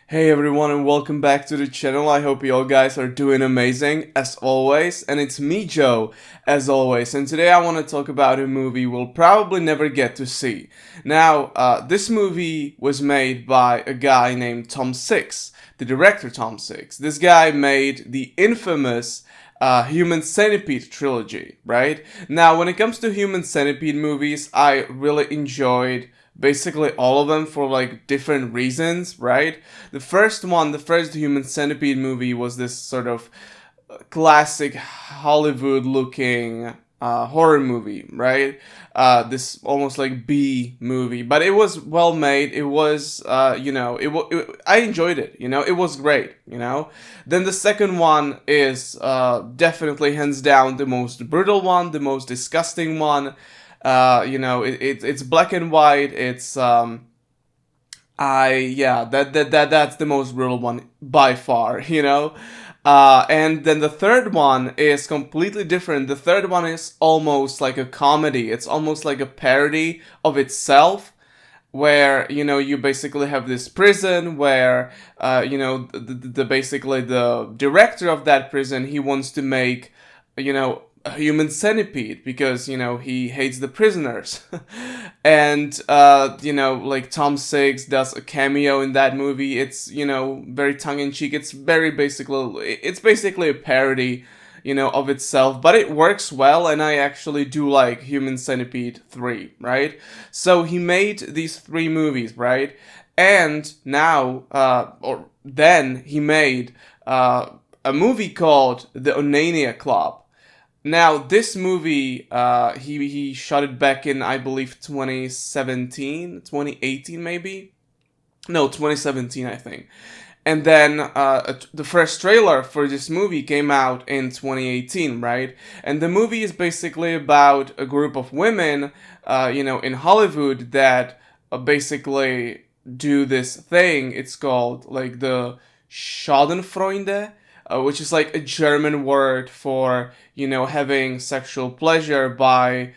Hey everyone and welcome back to the channel. I hope you all guys are doing amazing as always. And it's me, Joe, as always. And today I want to talk about a movie we'll probably never get to see. Now, this movie was made by a guy named Tom Six, the director Tom Six. This guy made the infamous Human Centipede trilogy, right? Now, when it comes to Human Centipede movies, I really enjoyed basically all of them for like different reasons, right? The first Human Centipede movie was this sort of classic Hollywood looking horror movie, right? This almost like B movie, but it was well made. It was, I enjoyed it. It was great. Then the second one is definitely hands down the most brutal one, the most disgusting one. It's black and white. It's I yeah that's the most brutal one by far. And then the third one is completely different. The third one is almost like a comedy. It's almost like a parody of itself, where you basically have this prison where basically the director of that prison, he wants to make a human centipede because he hates the prisoners. And like Tom Six does a cameo in that movie. It's very tongue-in-cheek. It's basically a parody of itself, but it works well, and I actually do like Human Centipede 3, right? So he made these three movies, right? And now, or then he made a movie called The Onania Club. Now, this movie, he shot it back in, I believe, 2017, 2018 maybe? No, 2017, I think. And then the first trailer for this movie came out in 2018, right? And the movie is basically about a group of women, in Hollywood that basically do this thing. It's called like the Schadenfreude, which is like a German word for, having sexual pleasure by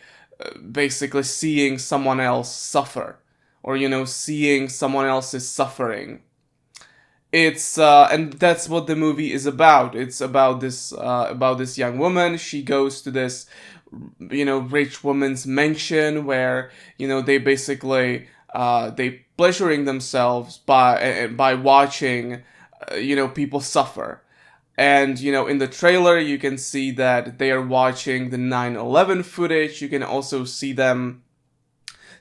basically seeing someone else suffer, or, seeing someone else's suffering. It's and that's what the movie is about. It's about this young woman. She goes to this rich woman's mansion where they basically they pleasuring themselves by watching people suffer. And in the trailer you can see that they are watching the 9/11 footage. You can also see them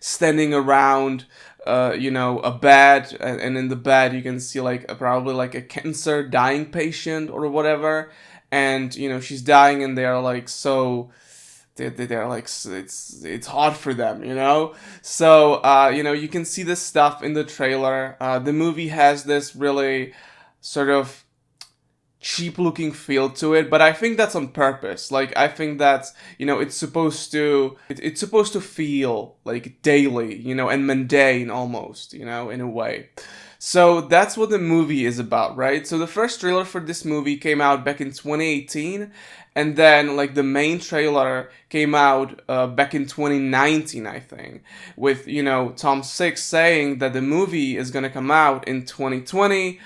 standing around a bed, and in the bed you can see like probably like a cancer dying patient or whatever. And she's dying, and they're like so they're like it's hard for them. So you can see this stuff in the trailer. The movie has this really sort of cheap looking feel to it, but I think that's on purpose. Like, I think that's it's supposed to feel like daily, and mundane almost, in a way. So that's what the movie is about, right? So the first trailer for this movie came out back in 2018, and then like the main trailer came out back in 2019, I think, with Tom Six saying that the movie is gonna come out in 2020,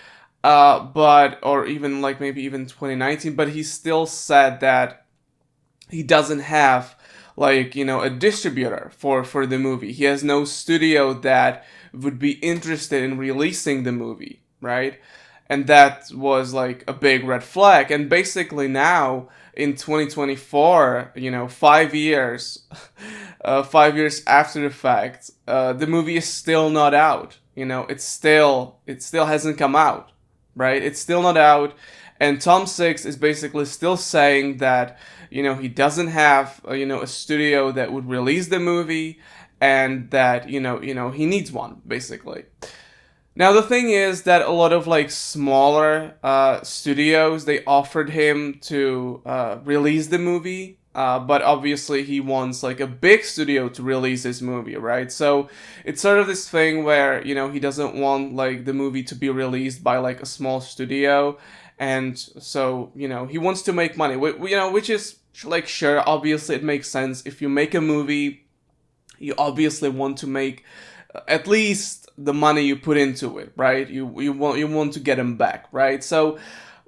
but or even like maybe even 2019, but he still said that he doesn't have like a distributor for the movie. He has no studio that would be interested in releasing the movie, right? And that was like a big red flag. And basically now in 2024, 5 years 5 years after the fact, the movie is still not out. It still hasn't come out, right? It's still not out, and Tom Six is basically still saying that he doesn't have a studio that would release the movie, and that he needs one basically. Now the thing is that a lot of like smaller studios, they offered him to release the movie. But obviously he wants like a big studio to release his movie, right? So it's sort of this thing where he doesn't want like the movie to be released by like a small studio, and so he wants to make money. Which is like, sure, obviously it makes sense. If you make a movie, you obviously want to make at least the money you put into it, right? You want to get him back, right? So,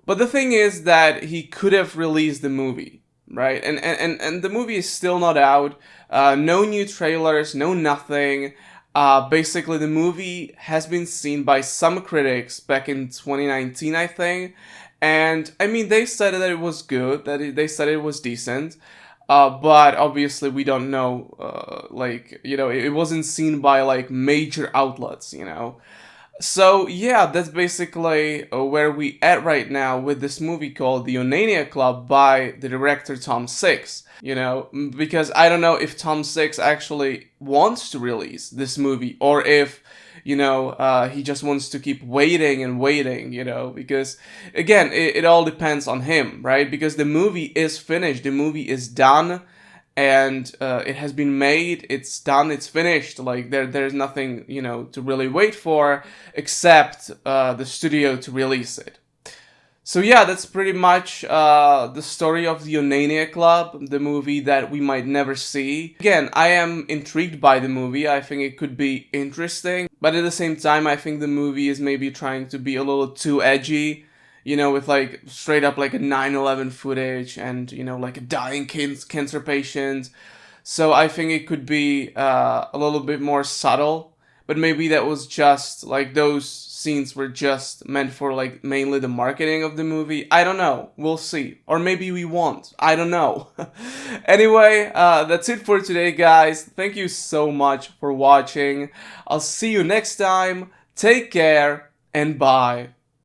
but the thing is that he could have released the movie, right? And the movie is still not out. No new trailers, no nothing. Basically, the movie has been seen by some critics back in 2019, I think. And I mean, they said that it was good, they said it was decent. But obviously, we don't know. Like, it wasn't seen by like major outlets, So yeah, that's basically where we at right now with this movie called The Onania Club by the director Tom Six. Because I don't know if Tom Six actually wants to release this movie or if he just wants to keep waiting and waiting. Because again, it all depends on him, right? Because the movie is finished, the movie is done, and it has been made, it's done, it's finished. Like there's nothing to really wait for except the studio to release it. So yeah, that's pretty much the story of the Onania Club, the movie that we might never see. Again, I am intrigued by the movie. I think it could be interesting, but at the same time, I think the movie is maybe trying to be a little too edgy, with like straight up like a 9/11 footage and like a dying cancer patient. So I think it could be a little bit more subtle, but maybe that was just like those scenes were just meant for like mainly the marketing of the movie. I don't know. We'll see. Or maybe we won't. I don't know. Anyway, that's it for today, guys. Thank you so much for watching. I'll see you next time. Take care and bye.